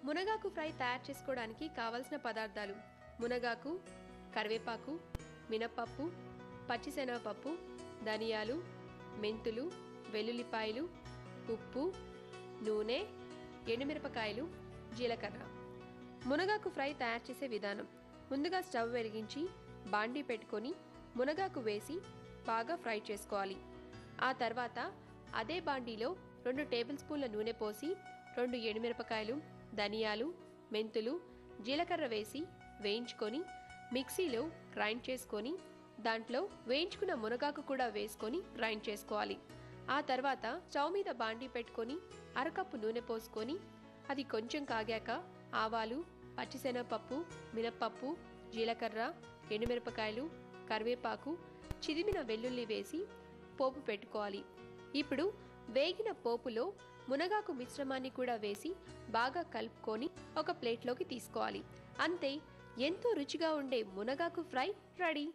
మునగాకు ఫ్రై తయారు చేసుకోవడానికి కావలసిన పదార్థాలు: మునగాకు, కరివేపాకు, మినపప్పు, పచ్చిశనగపప్పు, ధనియాలు, మెంతులు, వెల్లుల్లిపాయలు, ఉప్పు, నూనె, ఎండుమిరపకాయలు, జీలకర్ర. మునగాకు ఫ్రై తయారు చేసే విధానం: ముందుగా స్టవ్ వెలిగించి బాండీ పెట్టుకొని మునగాకు వేసి బాగా ఫ్రై చేసుకోవాలి. ఆ తర్వాత అదే బాండీలో 2 టేబుల్ స్పూన్ల నూనె పోసి 2 ఎండుమిరపకాయలు, ధనియాలు, మెంతులు, జీలకర్ర వేసి వేయించుకొని మిక్సీలో గ్రైండ్ చేసుకొని దాంట్లో వేయించుకున్న మునగాకు కూడా వేసుకొని గ్రైండ్ చేసుకోవాలి. ఆ తర్వాత స్టవ్ మీద బాండీ పెట్టుకొని అరకప్పు నూనె పోసుకొని అది కొంచెం కాగాక ఆవాలు, పచ్చిశనగపప్పు, మినప్పప్పు, జీలకర్ర, ఎండుమిరపకాయలు, కరివేపాకు, చిదిమిన వెల్లుల్లి వేసి పోపు పెట్టుకోవాలి. ఇప్పుడు వేగిన పోపులో మునగాకు మిశ్రమాన్ని కూడా వేసి బాగా కలుపుకొని ఒక ప్లేట్లోకి తీసుకోవాలి. అంతే, ఎంతో రుచిగా ఉండే మునగాకు ఫ్రై రెడీ.